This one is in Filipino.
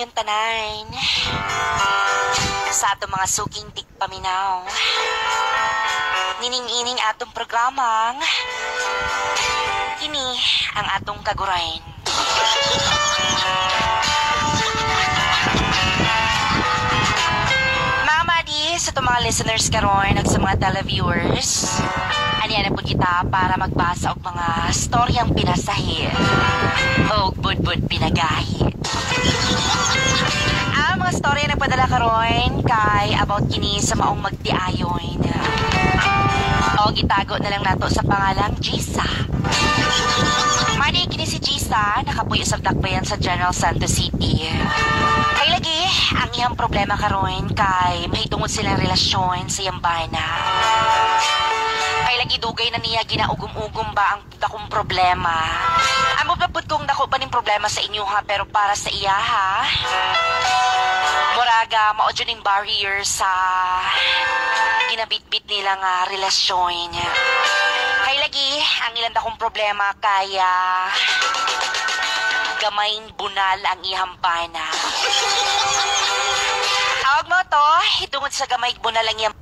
kayong tanan sa atong mga suking tigpaminaw. Nining-ining atong programang kini ang atong kagurain. Mga madi, sa itong mga listeners karon at sa mga televiewers, aniya na po kita para magbasa og mga storyang pinasahid o budbud pinagahit. Ang mga storya na nagpadala karon kay about kini sa maong magtiayon. O gitago na lang nato sa pangalang Gisa. Mani kini si Gisa, nakapuyo sa dakbayan sa General Santos City. Kay lagi, ang iyang problema karon kay mahitungod silang relasyon sa iyang bana. Kay lagi dugay na niya ginaugum-ugum ba ang dakong problema. Amo babud kong dako pa ning problema sa inyo ha, pero para sa iya ha. Muraga mao jud ning barrier sa ginabitbit nila nga relasyon. Kay lagi ang ilang dakong problema kaya gamayin bunal ang iyang bana. Tawag mo to, hitungod sa gamay bunal ang iyang